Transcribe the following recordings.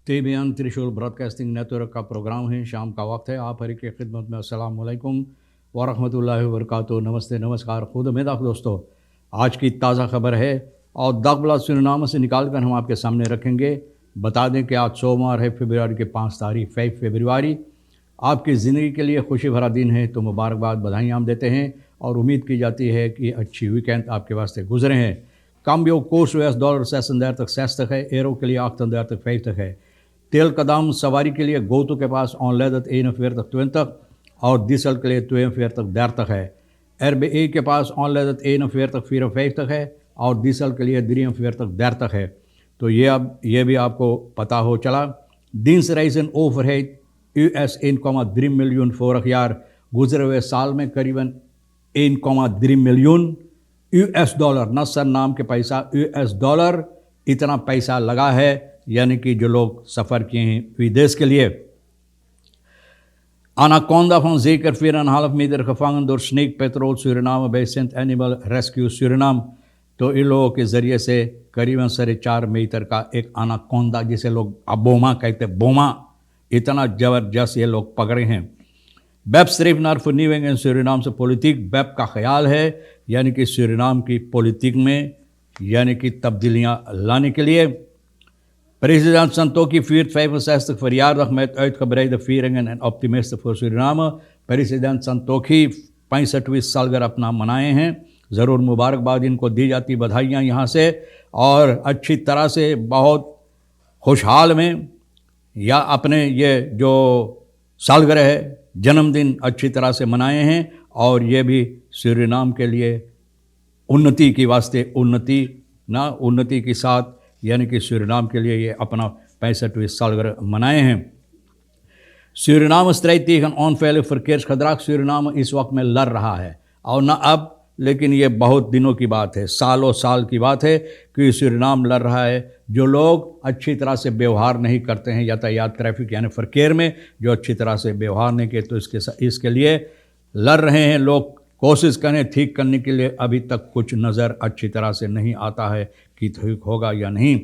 Tebyan त्रिशूल broadcasting network का programme है। शाम का वक्त है। आप हर की खिदमत में अस्सलाम वालेकुम वरहमतुल्लाहि वबरकातुहू। नमस्ते, नमस्कार, खुद उम्मीद दोस्तों। आज की ताज़ा खबर है और दागबला सुरनामा से निकाल कर हम आपके सामने रखेंगे। बता दें कि आज सोमवार है, फरवरी की 5 तारीख 5 फरवरी। आपकी ज़िंदगी के लिए खुशी भरा दिन है, तो मुबारकबाद, बधाइयाँ हम देते हैं और उम्मीद की जाती है कि अच्छी वीकेंड आपके वास्ते गुजरे हैं। काम्बियो कोर्स $US 36 है, एरो के लिए 38 है। तेल कदम सवारी के लिए गोतु के पास ऑनलाइन 41 और डीजल के लिए 42 है। RBA के पास ऑनलाइन 41 है और डीजल के लिए 43 है। तो ये भी आपको पता हो चला। dienstreizen overheid US 1,3 miljoen vorig jaar, गुजरे हुए साल में करीबन 1,3 मिलियन $US, न सर नाम के पैसा, $, इतना पैसा लगा है, यानी कि जो लोग सफ़र किए हैं विदेश के लिए। Anaconda van zeker 4,5 meter gevangen door Snake Patrol Suriname bij St. Animal Rescue Suriname। तो इन लोगों के ज़रिए से करीबन 4.5 मीटर का एक अनाकोंडा, जिसे लोग अबोमा कहते हैं, बोमा, इतना ज़बरदस्त ये लोग पकड़े हैं। बेप सिर्फ naar vernieuwing in Surinaamse politiek, बेप का ख्याल है यानी कि सूरीनाम की पॉलिटिक में यानी कि तब्दीलियाँ लाने के लिए। President Santokhi viert 65 verjaardag met uitgebreide vieringen en optimisten voor Suriname। President Santokhi 65वीं सालगिरह अपना मनाए हैं। ज़रूर मुबारकबाद इनको दी जाती, बधाइयाँ यहाँ से, और अच्छी तरह से बहुत खुशहाल में या अपने ये जो सालगिरह है, जन्मदिन अच्छी तरह से मनाए हैं। और ये भी सूरीनाम के लिए उन्नति की वास्ते, उन्नति के साथ, यानी कि सूरीनाम के लिए ये अपना 65वीं सालगिरह मनाए हैं। Suriname strijd tegen onveilig verkeersgedrag। Suriname इस वक्त में लड़ रहा है, और न अब, लेकिन ये बहुत दिनों की बात है, सालों साल की बात है कि सूरीनाम लड़ रहा है। जो लोग अच्छी तरह से व्यवहार नहीं करते हैं यातायात, ट्रैफिक यानी फरकेर में, जो अच्छी तरह से व्यवहार नहीं किए, तो इसके लिए लड़ रहे हैं लोग। कोशिश करें ठीक करने के लिए, अभी तक कुछ नज़र अच्छी तरह से नहीं आता है कि ठीक होगा या नहीं।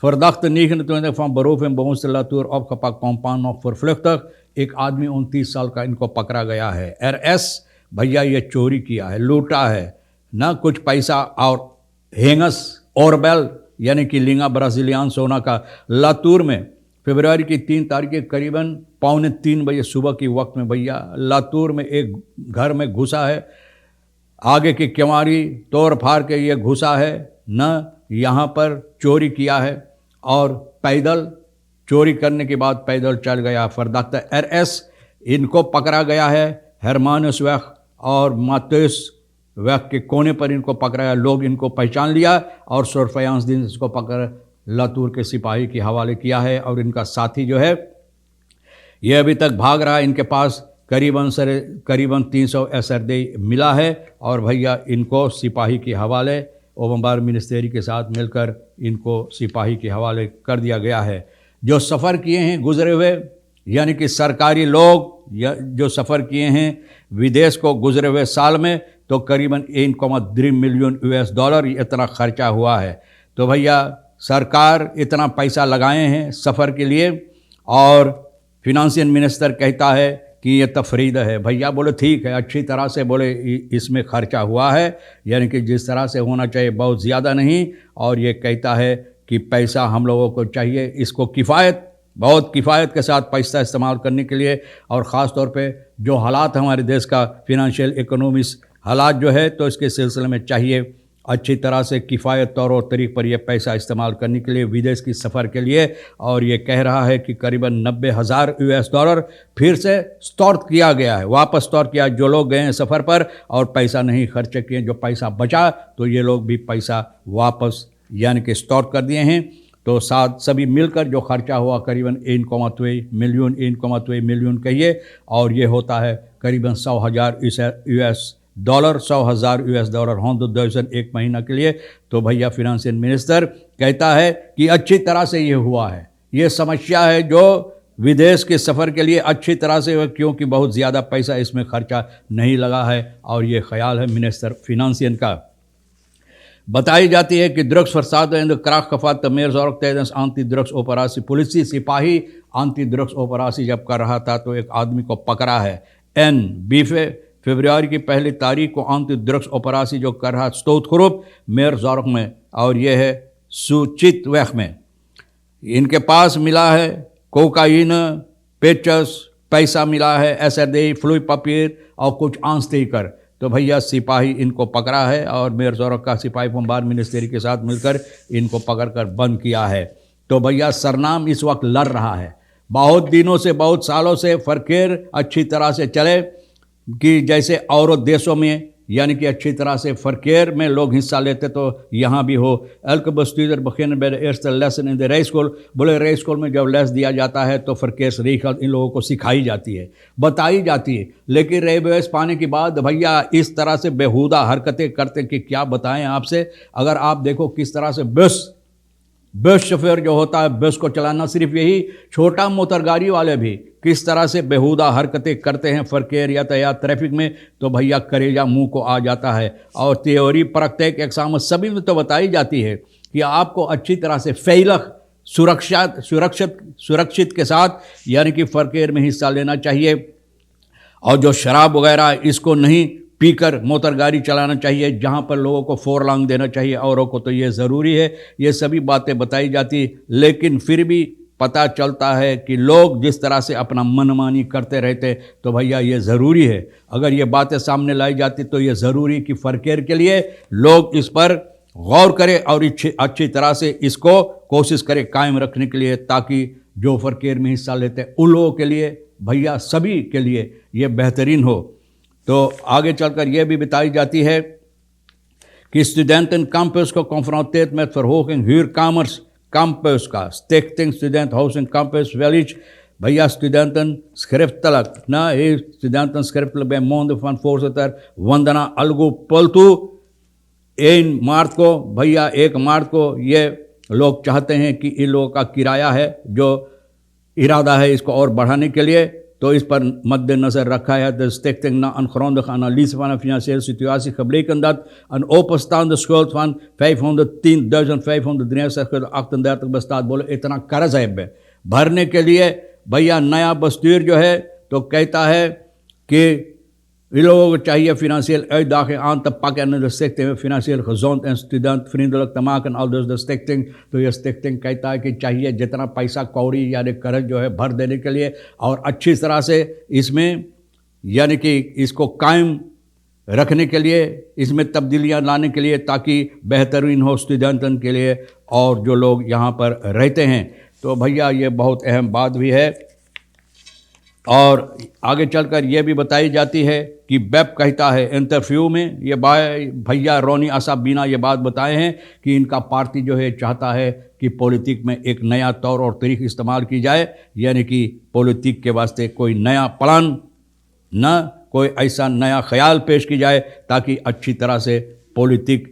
Verdachte 29 van beroep en bewoonsterlatoer opgepakt, compound nog vervluchtig। एक आदमी 29 साल का इनको पकड़ा गया है। RS भैया ये चोरी किया है, लूटा है, ना कुछ पैसा और हेंगस ओरबेल यानी कि लिंगा ब्राज़ीलियान सोना का लातूर में फरवरी की 3 तारीख के करीबन 2:45 बजे सुबह की वक्त में भैया लातूर में एक घर में घुसा है। आगे की केवाड़ी तोड़ फाड़ के ये घुसा है, न यहाँ पर चोरी किया है, और पैदल चोरी करने के बाद पैदल चल गया। फरदाख्त RS इनको पकड़ा गया है। हरमानस वेख और मातेस वेख के कोने पर इनको पकड़ा गया। लोग इनको पहचान लिया और सरफयांस दिन इसको पकड़ लातूर के सिपाही के हवाले किया है। और इनका साथी जो है ये अभी तक भाग रहा है। इनके पास करीबन 300 SRD मिला है, और भैया इनको सिपाही के हवाले ओबम्बार मिनिस्ट्री के साथ मिलकर इनको सिपाही के हवाले कर दिया गया है। जो सफ़र किए हैं गुजरे हुए, यानी कि सरकारी लोग जो सफ़र किए हैं विदेश को गुजरे हुए साल में, तो करीबन 1,3 मिलियन $US इतना खर्चा हुआ है। तो भैया सरकार इतना पैसा लगाए हैं सफ़र के लिए, और फिनंसियल मिनिस्टर कहता है कि ये तफरीद है। भैया बोले ठीक है, अच्छी तरह से बोले इसमें खर्चा हुआ है, यानी कि जिस तरह से होना चाहिए, बहुत ज़्यादा नहीं। और ये कहता है कि पैसा हम लोगों को चाहिए, इसको बहुत किफ़ायत के साथ पैसा इस्तेमाल करने के लिए। और ख़ास तौर पे जो हालात हमारे देश का फिनंशियल इकोनॉमिक्स हालात जो है, तो इसके सिलसिले में चाहिए अच्छी तरह से किफ़ायत तौर और तरीक़ पर यह पैसा इस्तेमाल करने के लिए विदेश की सफ़र के लिए। और ये कह रहा है कि करीबन $90,000 फिर से स्टोर किया गया है, वापस स्टोर किया। जो लोग गए हैं सफ़र पर और पैसा नहीं खर्च किए, जो पैसा बचा, तो ये लोग भी पैसा वापस यानी कि स्टोर कर दिए हैं। तो साथ सभी मिलकर जो खर्चा हुआ करीबन 1,2 मिलियन कहिए, और ये होता है करीबन $100,000 $100,000 एक महीना के लिए। तो भैया फिनंसियल मिनिस्टर कहता है कि अच्छी तरह से ये हुआ है। ये समस्या है जो विदेश के सफ़र के लिए अच्छी तरह से, क्योंकि बहुत ज़्यादा पैसा इसमें खर्चा नहीं लगा है, और ये ख्याल है मिनिस्टर फिनंसियल का। बताई जाती है कि drugsversade in de kracht gevat meer zorg tijdens anti-drugs operatie. Police सिपाही एंटी ड्रग्स ऑपरेशन जब कर रहा था तो एक आदमी को पकड़ा है। एन 20 फरवरी की पहली तारीख को एंटी ड्रग्स ऑपरेशन जो कर रहा स्टोथग्रुप मेयर जॉर्ग में, और यह है सूचित वेख में। इनके पास मिला है कोकाइन, पेचस, पैसा मिला है, एसएडी, फ्लूइड पपीर और कुछ आंसटीकर। तो भैया सिपाही इनको पकड़ा है और मेयर जॉर्ग का सिपाही फॉर्मर मिनिस्ट्री के साथ मिलकर इनको पकड़कर बंद किया है। तो भैया सरनाम इस वक्त लड़ रहा है। बहुत दिनों से, बहुत सालों से फरकेर अच्छी तरह से चले कि जैसे और देशों में यानी कि अच्छी तरह से फरकेर में लोग हिस्सा लेते तो यहाँ भी हो। एल्क बस्तीजर बखन लेसन इन द रे स्कूल, बोले रे स्कूल में जब लेस दिया जाता है तो फरकेर सरीखत इन लोगों को सिखाई जाती है, बताई जाती है। लेकिन रे बेस पाने के बाद भैया इस तरह से बेहुदा हरकतें करते कि क्या बताएं आपसे। अगर आप देखो किस तरह से बस शोफर जो होता है, बस को चलाना, सिर्फ यही छोटा मोटर गाड़ी वाले भी किस तरह से बेहुदा हरकतें करते हैं फरकेर यातायात ट्रैफिक में, तो भैया करेजा मुंह को आ जाता है। और थ्योरी प्रत्येक एग्जाम सभी में तो बताई जाती है कि आपको अच्छी तरह से फैलक सुरक्षित के साथ यानी कि फरकेर में हिस्सा लेना चाहिए। और जो शराब वगैरह इसको नहीं पीकर मोटर गाड़ी चलाना चाहिए, जहाँ पर लोगों को फोरलांग देना चाहिए औरों को, तो ये ज़रूरी है। ये सभी बातें बताई जाती, लेकिन फिर भी पता चलता है कि लोग जिस तरह से अपना मनमानी करते रहते, तो भैया ये ज़रूरी है। अगर ये बातें सामने लाई जाती तो ये ज़रूरी कि फरकेर के लिए लोग इस पर गौर करें और अच्छी तरह से इसको कोशिश करें कायम रखने के लिए, ताकि जो फरकेर में हिस्सा लेते हैं उन लोगों के लिए, भैया सभी के लिए ये बेहतरीन हो। तो आगे चलकर यह भी बताई जाती है कि studenten campus को confronteerd met verhoging huurkamers campus का stichting student housing campus village। भैया studenten schriftelijk na heeft studenten schriftelijk bij monden van voorzitter वंदना अलगू पलटू 1 मार्च को, भैया 1 मार्च को ये लोग चाहते हैं कि इन लोगों का किराया है जो इरादा है इसको और बढ़ाने के लिए, तो इस पर मद्देनजर रखा है। De stichting na een grondige analyse van de financiële situatie gebleken dat een openstaande schuld van 510.563,38 bestaat। बोले इतना कर्ज है भरने के लिए। भैया नया बस्तूर जो है तो कहता है कि इन लोगों को चाहिए financieel uitdaging aan te pakken en de stichting financieel gezond en studentvriendelijk te maken। al dus de stichting, तो ये stichting कहता है कि चाहिए जितना पैसा कौड़ी यानी कर्ज जो है भर देने के लिए और अच्छी तरह से इसमें यानी कि इसको कायम रखने के लिए, इसमें तब्दीलियां लाने के लिए, ताकि बेहतरीन हो स्टूडेंटन के लिए और जो लोग यहाँ पर रहते हैं। तो भैया ये बहुत अहम बात भी है। और आगे चलकर यह भी बताई जाती है कि बेप कहता है इंटरव्यू में, ये भैया रोनी असाबीना ये बात बताए हैं कि इनका पार्टी जो है चाहता है कि पॉलिटिक में एक नया तौर और तरीक़ इस्तेमाल की जाए, यानी कि पॉलिटिक के वास्ते कोई नया प्लान न कोई ऐसा नया ख्याल पेश की जाए ताकि अच्छी तरह से पॉलिटिक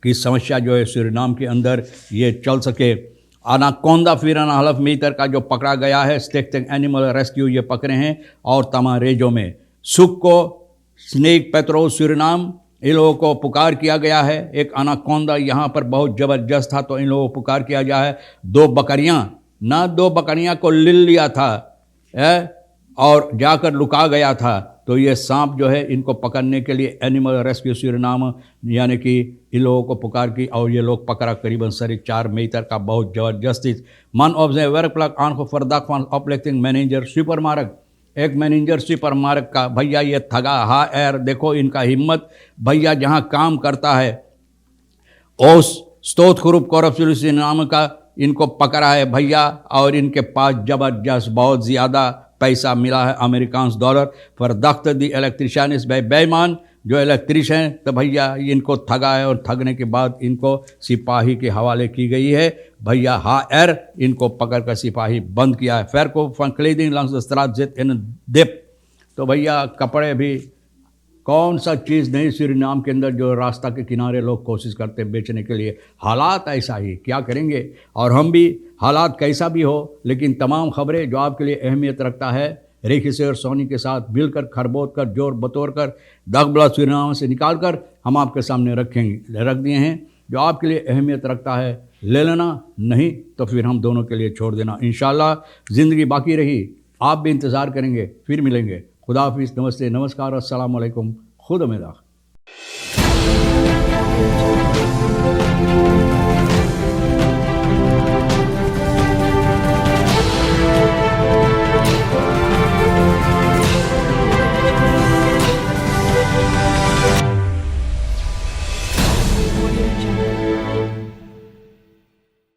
की समस्या जो है सूरीनाम के अंदर ये चल सके। अनाकोंडा 4,5 मीटर का जो पकड़ा गया है स्टिchting एनिमल रेस्क्यू ये पकड़े हैं और तमारेजो में। सुख को स्नेक पेट्रोल सूरीनाम इन लोगों को पुकार किया गया है। एक अनाकोंडा यहाँ पर बहुत ज़बरदस्त था तो इन लोगों को पुकार किया गया है। 2 बकरियाँ को ले लिया था और जाकर लुका गया था। तो ये सांप जो है इनको पकड़ने के लिए एनिमल रेस्क्यू सूरीनाम यानी कि इन लोगों को पुकार की और ये लोग पकड़ा करीबन 4.5 मीटर का बहुत ज़बरदस्ती। मन of the work plug aangeverdacht van oplichting manager supermarket, एक मैनेजर सुपरमार्केट का भैया ये ठगा एर देखो इनका हिम्मत। भैया जहाँ काम करता है ओस स्टोथग्रुप करप्शन नाम का इनको पकड़ा है भैया, और इनके पास ज़बरदस्त बहुत ज़्यादा पैसा मिला है अमेरिकान डॉलर। verdachte दी इलेक्ट्रिशियन इस बेईमान जो इलेक्ट्रिशियन, तो भैया इनको ठगा है और ठगने के बाद इनको सिपाही के हवाले की गई है। भैया एर इनको पकड़ कर सिपाही बंद किया है। फेर को फंक्लेडिंग लंग्स स्त्रात जित इन दिप, तो भैया कपड़े भी कौन सा चीज़ नहीं सूरीनाम के अंदर जो रास्ता के किनारे लोग कोशिश करते हैं बेचने के लिए। हालात ऐसा ही क्या करेंगे, और हम भी हालात कैसा भी हो लेकिन तमाम खबरें जो आपके लिए अहमियत रखता है रेखी से और सोनी के साथ मिलकर खरबोत कर जोर बतोर कर दागबला सूरीनाम से निकाल कर हम आपके सामने रख दिए हैं। जो आपके लिए अहमियत रखता है ले लेना, नहीं तो फिर हम दोनों के लिए छोड़ देना। इंशाल्लाह ज़िंदगी बाकी रही, आप भी इंतज़ार करेंगे, फिर मिलेंगे। खुदा हाफिज़, नमस्ते, नमस्कार, अस्सलाम वालेकुम, खुद उम्मीद।